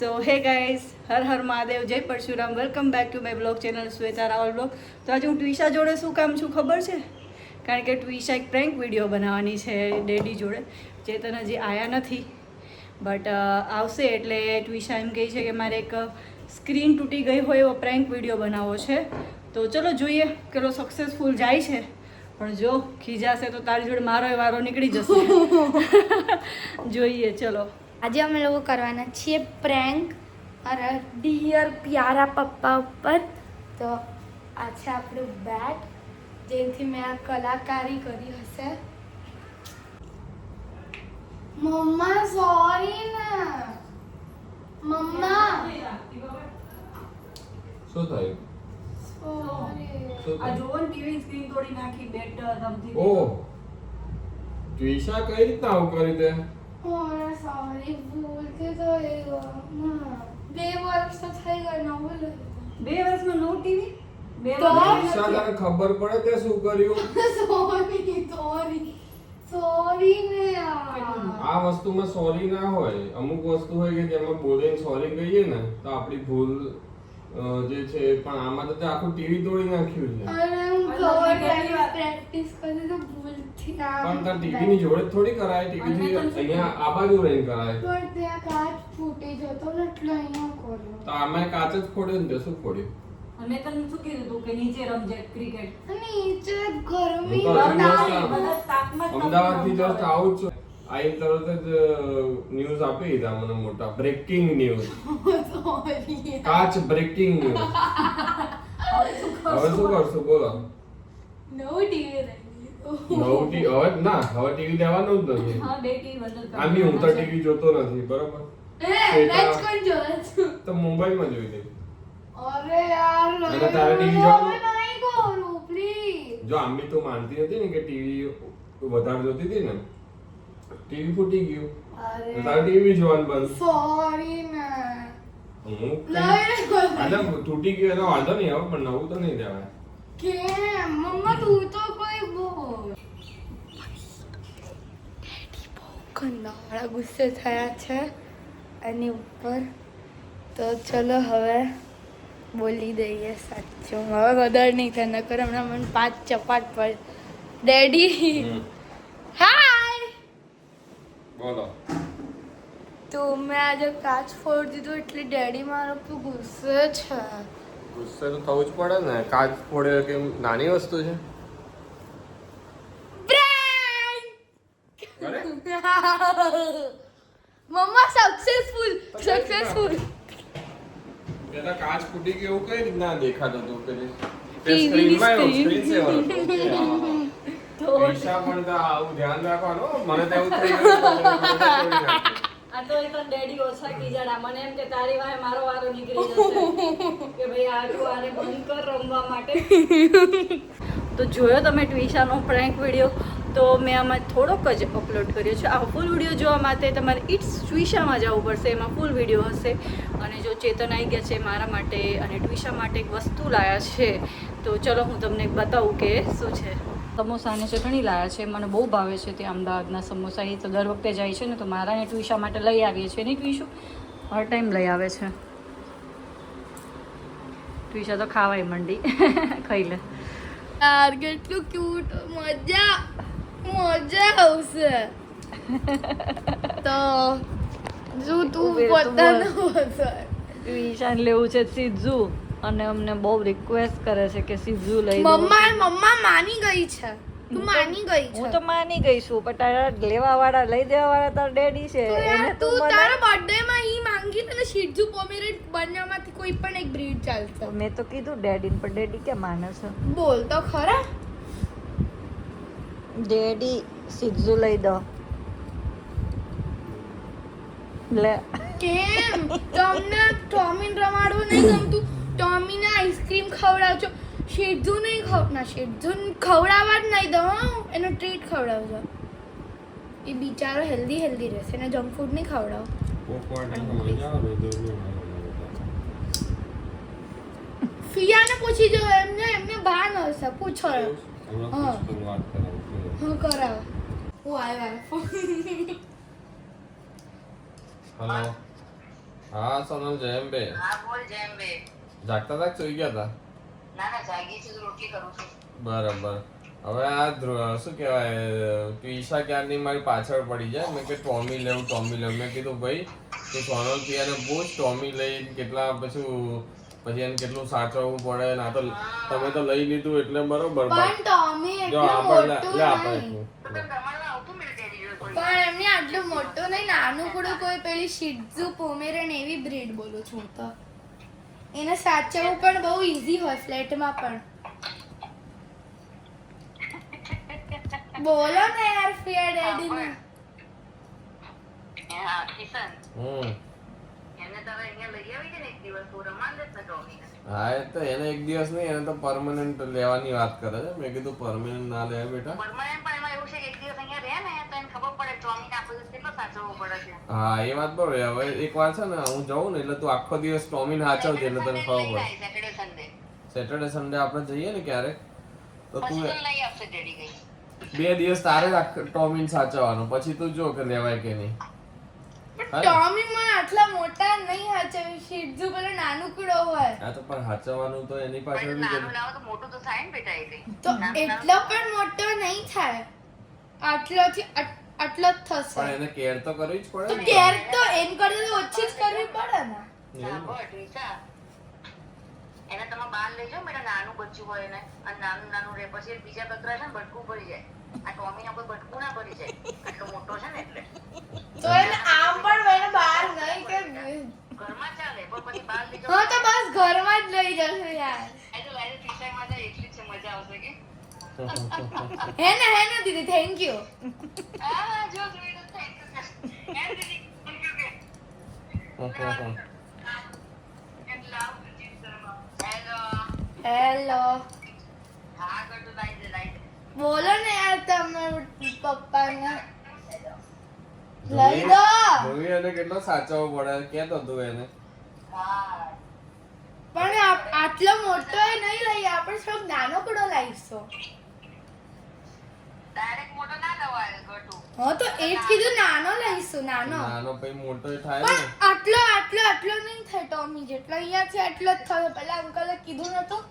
તો hey guys, હર હર મહાદેવ, જય Parshuram. Welcome back to my blog channel Shweta Raval blog. તો આજે હું ટ્વિશા જોડે શું કામ છું ખબર છે? કારણ કે ટ્વિશા એક પ્રેન્ક વિડીયો બનાવવાની છે ડેડી જોડે. ચેતન હજી આવ્યા નથી, બટ આવશે એટલે ટ્વિશા એમ કહે છે કે મારે એક સ્ક્રીન તૂટી ગઈ હોય એવો પ્રેન્ક વિડીયો બનાવવો છે. તો ચલો જોઈએ કેટલો સક્સેસફુલ જાય છે. પણ જો ખીજાશે તો તારી જોડે મારો વારો નીકળી જશે. જોઈએ ચલો. આજે અમે લોકો કરવાના છીએ પ્રેન્ક મારા ડિયર પ્યારા પપ્પા ઉપર. તો આ છે આપણું બેટ જેથી મેં આ કલાકારી કરી હશે. મમ્મા સોરી ને મમ્મા શું થયું? આ જોવો ને ટીવી સ્ક્રીન તોડી નાખી બેટ ધમથી. ઓહ, ટ્વિશા કઈ રીતના આવું કરી દે? ઓરે સોરી ભૂલથી થઈ ગયું. 2 વર્ષ તો થઈ ગયા ન બોલો. 2 વર્ષમાં નો ટીવી? 2 તો? ટ્વિશા તને ખબર પડે તે શું કર્યું? સોરી ને યાર. આ વસ્તુમાં સોરી ના હોય. અમુક વસ્તુ હોય કે જેમાં બોલીને સોરી કહીએ ને તો આપણી ભૂલ જે છે પણ આમાં તો તે આખું ટીવી તોડી નાખ્યું છે. અરે હું ખબર પ્રેક્ટિસ કરી તો ભૂલથી પણ તાર ટીવી ની જોડે થોડી કરાય. ટીવી થી અહીંયા આ બાજુ રહીને કરાય. પણ ત્યાં કાચ ફૂટી જતો ને એટલે અહીંયા કર્યો. તો આમાં કાચ જ ફોડ્યો ને તે શું ફોડ્યું? મેં તને શું કીધું તું કે નીચે રમજે ક્રિકેટ? નીચે ગરમી હું તો હજી બધા તાપમાં અમદાવાદ થી જસ્ટ આવું જ છું. આઈ તરત જ ન્યૂઝ આપી દીધા મને મોટા બ્રેકિંગ ન્યૂઝ. સોરી કાચ બ્રેકિંગ ન્યૂઝ. હવે શું કરશું બોલો? નો ટીવી રહી. નવું ટીવી હવે ના, હવે ટીવી લેવાનું જ નથી. હા, 2 ટીવી બંધ આની હું તો ટીવી જોતો નથી બરોબર. મેચ કોણ જોવે છે? તો મુંબઈમાં જોઈ દે. અરે યાર અને તારે TV જોવાનું? નહીં કરું પ્લીઝ. જો આમ બી તું માનતી હતી ને કે ટીવી વધારે જોતી હતી ને, ટીવી ફૂટી ગયું તો અરે તારે ટીવી જોવાનું બંધ. સોરી ને હું નહીં આને તૂટી ગયું એનો વાંધો નહીં હવે, પણ નવું તો નહીં દેવાય. કેમ મમ્મા તું તો કોઈ બોલ. કંડાળા ગુસ્સે થયા છે એની ઉપર. તો ચલો હવે બોલી દઈએ સાચું. હવે વધારે નહીં થાય નકર હમણાં મને 5 ચપાટ પર. ડેડી હાય. બોલો. તો મેં આજે કાચ ફોડી દીધું એટલે ડેડી મારા પર ગુસ્સે છે. ગુસ્સે તો થવું જ પડે ને. કાચ ફોડે કે નાની વસ્તુ છે? અરે મમ્મા સક્સેસફુલ સક્સેસફુલ. પેલા કાચ ફૂટી ગયો એવું કઈ રીતના દેખાતું હતું પેલી TV ની સ્ક્રીનમાં screen. સ્ક્રીન સેવર પૈસા પણ તો આવું ધ્યાન રાખવાનું. મને તો એવું થઈ ગયું આ તો એક ડેડી ઓછા કીજાડા. મને એમ કે તારી વાહે મારો વારો નીકળી જશે કે ભાઈ આટલું આને બંધ કર રમવા માટે. તો જોયો તમે ટ્વિશાનો પ્રેન્ક વિડીયો? તો મેં આમાં થોડોક જ અપલોડ કર્યો છે. આ ફૂલ વિડીયો જોવા માટે તમારે ઇટ્સ ટ્વિશામાં જવું પડશે. એમાં ફૂલ વિડીયો હશે. અને જો ચેતન આવી ગયા છે મારા માટે અને ટ્વિશા માટે એક વસ્તુ લાયા છે. તો ચલો હું તમને બતાવું કે શું છે. સમોસા અને ચટણી લાયા છે. મને બહુ ભાવે છે તે અમદાવાદના સમોસા. એ તો દર વખતે જાય છે ને તો મારા ને ટ્વિશા માટે લઈ આવીએ છીએ. નહીં ટ્વિશુ? હર ટાઈમ લઈ આવે છે. ટ્વિશા તો ખાવાય મંડી. ખાઈ લે યાર કેટલું ક્યુટ. મજા આવશે. તો જો તું પોતાનું બતાવ. ટ્વિશાને લેવું છે સીઝુ અને અમને બહુ રિક્વેસ્ટ કરે છે કે સીઝુ લઈ દો. મમ્મા માની ગઈ છે. તું માની ગઈ છે. હું તો માની ગઈ છું પણ તારા લેવા વાળા લઈ દેવા વાળા તારા ડેડી છે. એને તું તું તારા બર્થડે માં ઈ માંગી તને શિટ્ઝુ પોમેરેટ બંનેમાંથી કોઈ પણ એક બ્રીડ ચાલશે. મેં તો કીધું ડેડીને પણ ડેડી કે માને છે. બોલ તો ખરા. ડેડી સીઝુ લઈ દો. લે કેમ તમને ટોમીન રમાડવું નહીં ગમતું? ટોમીને આઈસ્ક્રીમ ખવડાવજો. શિટ્ઝુ નહીં ના શિટ્ઝુ ખવડાવવા જ નહીં દો. એનો ટ્રીટ ખવડાવજો. એ બિચારો હેલ્ધી રહેશે. એને જંક ફૂડ નહીં ખવડાવો. ફિયાને પૂછી જો. એમને ભાન હશે. પૂછો. હા કરાવ. હું આવ્યા. હેલો હા સોનલ જયમ બે હા બોલ જેમ બે. જાગતા હતા કે સુઈ ગયા હતા? ના જાગી છું તો રોટલી કરું છું. બરાબર. હવે આ શું કહેવાય ઈશા ક્યારની મારી પાછળ પડી જાય. મેં કે ટોમી લેવું મેં કીધું ભાઈ તું સોનલ પિયાને પૂછ ટોમી લઈ કેટલા પછી એને કેટલું સાચવવું પડે ને આ તો તમે તો લઈ લીધું એટલે બરોબર પણ ટોમી જો એટલું આપણે મોટું લે આપણે નહીં. તો તને રમાડવા આવતું મેરે ડેડી જોડે કોઈ. પણ એમને આટલું મોટું નહીં, નાનું કુડું કોઈ પેલી શિટ્ઝુ પોમેરન એવી બ્રીડ બોલું છું હું તો. એને સાચવવું પણ બહુ ઈઝી હોય ફ્લેટમાં પણ. બોલો ને યાર ફિયા ડેડીને. હા કિશન હમ એને તારે અહીંયા લઈ આવી છે ને એક દિવસ તું રમાડ દે ને ટોમીને. હા એ તો એને એક દિવસ નહીં એને તો પરમનન્ટ લેવાની વાત કરે છે. મેં કીધું પરમનન્ટ ના લે બેટા. પરમાનન્ટ પણ એમાં એવું છે કે એક દિવસ અહીંયા રહે ને તો એને ખબર પડે ટોમીને આખો દિવસ કેટલો સાચવવો પડે છે. હા એ વાત બરોબર. હવે એક વાર છે ને હું જાઉં ને એટલે તું આખો દિવસ ટોમીને સાચવજે એટલે તને ખબર પડે. સેટરડે સન્ડે સેટરડે સન્ડે આપણે જઈએ ને ક્યારેક તો તું પછી તને લઈ આવશે ડેડી ગઈ. 2 દિવસ તારે જ ટોમીને સાચવવાનું પછી તું જો કે લેવાય કે નહીં. ટોમી મને આટલા મોટા નહીં હાચવી. શિટ્ઝુ પેલો નાનું કુડો હોય આ તો પણ સાચવવાનું તો એની પાછળ પણ બી નાનું લાવો તો મોટું તો થાય ને બેટા એ કઈ. તો એટલો પણ મોટો નહીં થાય. આટલોથી આટલો જ થશે. પણ એને કેર તો કરવી જ તો પડે ને. કેર તો એન કરતા તો ઓછી જ કરવી પડે ને. સાંભળ રીચા, એને તમે બહાર લઈ જાઓ બેટા નાનું બચ્ચું હોય એને અને નાનું રહે પછી બીજા બકરા છે ને ભટકું ભરી જાય. આ ટોમીને કોઈ ભટકું ના ભરી જાય આટલો મોટો છે ને એટલે. તો એને આમ પણ એને બહાર નહીં કે ઘરમાં ચાલે પણ પછી બહાર લઈ જાઓ. હા તો બસ ઘરમાં જ લઈ જશે યાર. આ તો લાગે ટીચારમાં જાય એટલી જ છે મજા આવશે કે. હે ને દીદી થેન્ક યુ. હા જો જોઈ તો થેન્ક યુ. હે દીદી થેન્ક યુ કે. એમ લાવ જીત શર્મા. હેલો હા કર તો લાઈ દે. બોલો ને યાર તમે પપ્પાને લઈ દો. ધ્રુવી એને કેટલો સાચવવો પડે કેતો તું એને. હા પણ આટલો મોટો એ નહીં લઈએ આપણે થોડોક નાનો કુડો લાવીશું. ડાયરેક્ટ મોટો ના લવાય ગટુ. હા તો એ જ કીધું નાનો લઈશું નાનો. નાનો પછી મોટો થાય પણ ને. આટલો નહીં થાય ટોમી જેટલો અહીંયા છે એટલો જ થયો. પેલા અંકલે કીધું નતું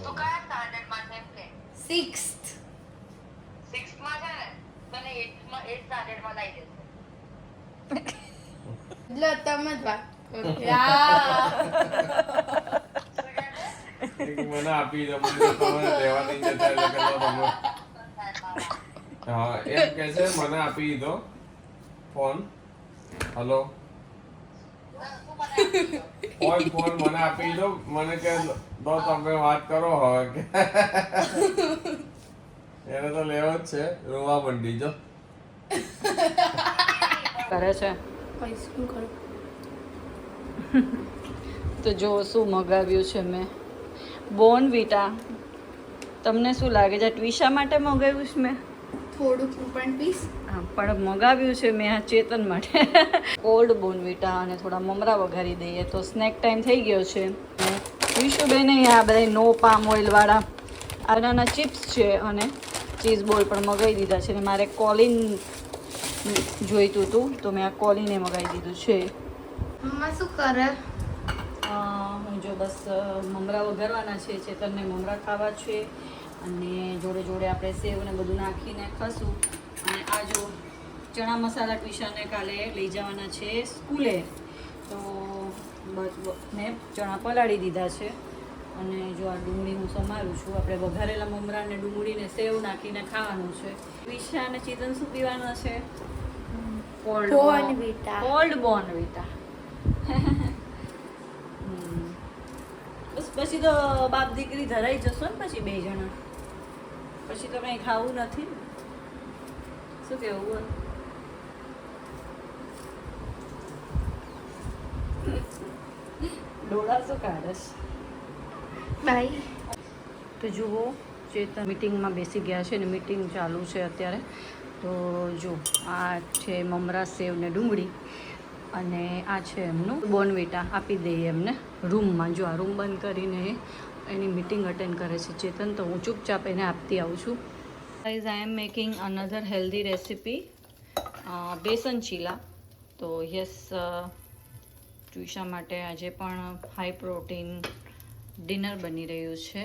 તો કયા સ્ટાન્ડર્ડમાં છે એમ કે 6th. 6th માં છે ને તને 8th સ્ટાન્ડર્ડમાં લઈ દેશે. એટલે તમે જ વાત કરો. યાર મને આપી દો મને તો તમારે લેવા નહીં જતા એટલે કે લો તમે. હા એમ કે છે મને આપી દો ફોન. હલો ફોન મને આપી દો મને કે દો તમે વાત કરો હવે કે એને તો લેવો જ છે. રોવા મંડી જો કરે છે શું કરું? તો જો શું મગાવ્યું છે મેં બોર્નવિટા. તમને શું લાગે છે ટ્વિશા માટે મગાવ્યું છે મેં? થોડુંક પણ પીસ. હા પણ મગાવ્યું છે મેં આ ચેતન માટે કોલ્ડ બોર્નવિટા અને થોડા મમરા વઘારી દઈએ તો સ્નેક ટાઈમ થઈ ગયો છે. વિશુબેન આ બધા નો પામ ઓઇલ વાળા આનાના ચિપ્સ છે અને ચીઝ બોલ પણ મગાવી દીધા છે. ને મારે કોલિન જોઈતું હતું તો મેં આ કોલિને મગાવી દીધું છે. મમ્મા શું કરે? હું જો બસ મમરા વઘારવાના છે. ચેતનને મમરા ખાવા છે અને જોડે જોડે આપણે સેવ ને બધું નાખીને ખાશું. અને આ જો ચણા મસાલા ટ્વિશાને કાલે લઈ જવાના છે સ્કૂલે તો બસ મેં ચણા પલાળી દીધા છે. અને જો આ ડુંગળી હું સમારું છું. આપણે વઘારેલા મમરા ને ડુંગળીને સેવ નાખીને ખાવાનું છે. ટ્વિશા અને ચેતન શું પીવાનો છે? બોર્નવિટા. કોલ્ડ બોર્નવિટા. બસ પછી તો બાપ દીકરી ધરાઈ જશો ને પછી 2 જણા. પછી તો કંઈ ખાવું નથી ને. શું કેવું? ડોળા શું કાઢશ? બાય. તો જુઓ ચેતન મીટિંગમાં બેસી ગયા છે ને મીટિંગ ચાલુ છે અત્યારે. તો જો આ છે મમરા સેવ ને ડુંગળી અને આ છે એમનું બોર્નવિટા. આપી દઈએ એમને રૂમમાં. જો આ રૂમ બંધ કરીને એની મીટિંગ અટેન્ડ કરે છે ચેતન તો હું ચૂપચાપ એને આપતી આવું છું. Guys I am making another healthy recipe besan chilla. તો યસ ટ્યુશા માટે આજે પણ હાઈ પ્રોટીન ડિનર બની રહ્યું છે.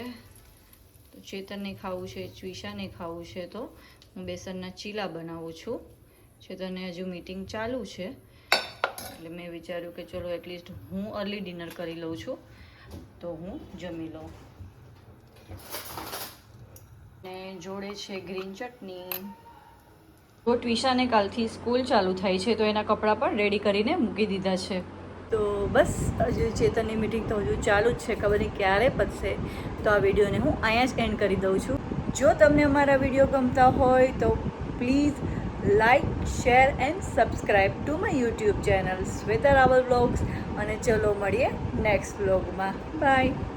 તો ચેતનને ખાવું છે, ટ્યુશાને ખાવું છે, તો હું બેસનના ચીલા બનાવું છું. ચેતનને હજુ મીટિંગ ચાલુ છે એટલે મેં વિચાર્યું કે ચલો એટલીસ્ટ હું અર્લી ડિનર કરી લઉં છું તો હું જમી લઉં. ને જોડે છે ગ્રીન ચટણી. તો ટ્વિશાને કાલથી સ્કૂલ ચાલુ થાય છે તો એના કપડાં પણ રેડી કરીને મૂકી દીધા છે. તો બસ હજુ ચેતનની મીટિંગ તો હજુ ચાલુ જ છે, ખબર નહીં ક્યારે પતશે. તો આ વિડીયોને હું અહીંયા જ એન્ડ કરી દઉં છું. જો તમને અમારા વિડીયો ગમતા હોય તો please like, share and subscribe to my YouTube channel Shweta Raval vlogs. અને ચલો મળીએ નેક્સ્ટ વ્લોગમાં. બાય.